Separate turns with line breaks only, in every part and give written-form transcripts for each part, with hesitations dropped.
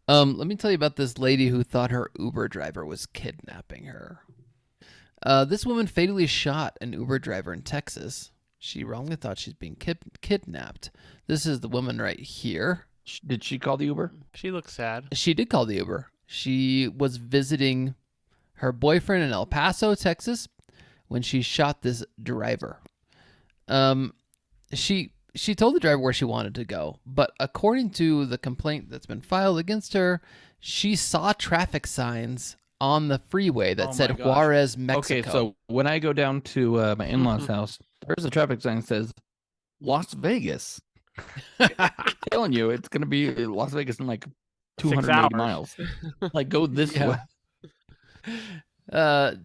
Let me tell you about this lady who thought her Uber driver was kidnapping her. This woman fatally shot an Uber driver in Texas. She wrongly thought she's being kidnapped. This is the woman right here.
Did she call the Uber?
She looks sad.
She did call the Uber. She was visiting her boyfriend in El Paso, Texas, when she shot this driver. She told the driver where she wanted to go, but according to the complaint that's been filed against her, she saw traffic signs on the freeway that said Juarez, Mexico.
Okay, so when I go down to my in-laws' house, there's a traffic sign that says Las Vegas. I'm telling you, it's gonna be Las Vegas in like 280 miles. Like, go this way.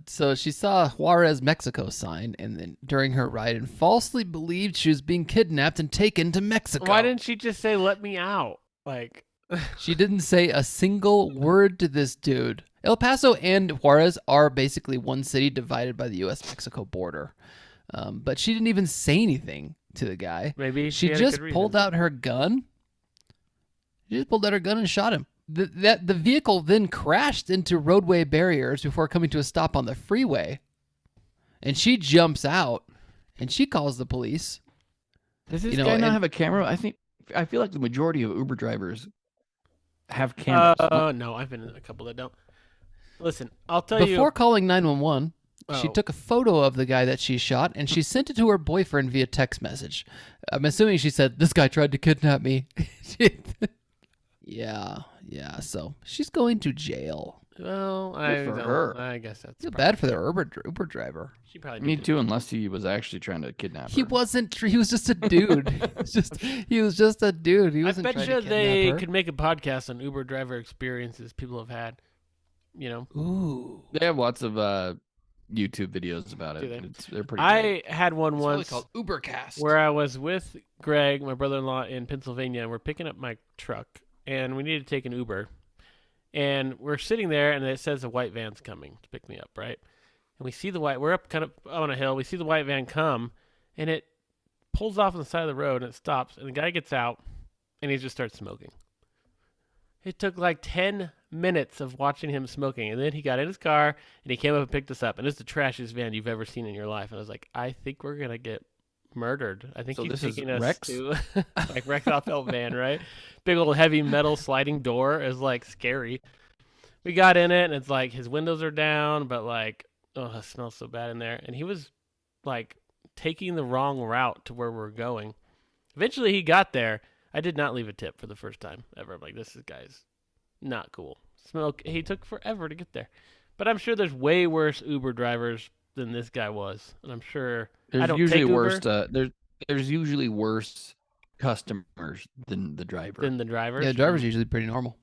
So she saw a Juarez, Mexico sign, and then during her ride, and falsely believed she was being kidnapped and taken to Mexico.
Why didn't she just say, "Let me out"? Like,
she didn't say a single word to this dude. El Paso and Juarez are basically one city divided by the U.S.-Mexico border. But she didn't even say anything to the guy.
Maybe
she just pulled out her gun. She just pulled out her gun and shot him. The vehicle then crashed into roadway barriers before coming to a stop on the freeway. And she jumps out and she calls the police.
Does this guy not have a camera? I feel like the majority of Uber drivers have cameras.
No, I've been in a couple that don't. Listen, I'll tell you.
Before calling 911, she took a photo of the guy that she shot and she sent it to her boyfriend via text message. I'm assuming she said, "This guy tried to kidnap me." Yeah. So she's going to jail.
Well, I guess that's
bad for the Uber driver.
She probably
Me too, unless he was actually trying to kidnap her.
He wasn't. He was just a dude. He was just a dude. He wasn't.
I bet you they could make a podcast on Uber driver experiences people have had. You know.
Ooh.
They have lots of YouTube videos about it. They're pretty.
I had one once
called Ubercast,
where I was with Greg, my brother-in-law, in Pennsylvania, and we're picking up my truck, and we need to take an Uber. And we're sitting there, and it says a white van's coming to pick me up, right? And we see we're up kind of on a hill. We see the white van come, and it pulls off on the side of the road, and it stops. And the guy gets out, and he just starts smoking. It took like 10 minutes of watching him smoking, and then he got in his car, and he came up and picked us up. And it's the trashiest van you've ever seen in your life. And I was like, I think we're going to get murdered. I think he's taking us
Rex?
to like Rex Off van, right? Big old heavy metal sliding door is like scary. We got in it and it's like his windows are down, but like, oh, it smells so bad in there. And he was like taking the wrong route to where we're going. Eventually he got there. I did not leave a tip for the first time ever. I'm like, this guy's not cool. He took forever to get there. But I'm sure there's way worse Uber drivers than this guy was. And I'm sure
there's usually worse. There's usually worse customers than the driver.
Than the drivers?
Yeah, the driver's usually pretty normal.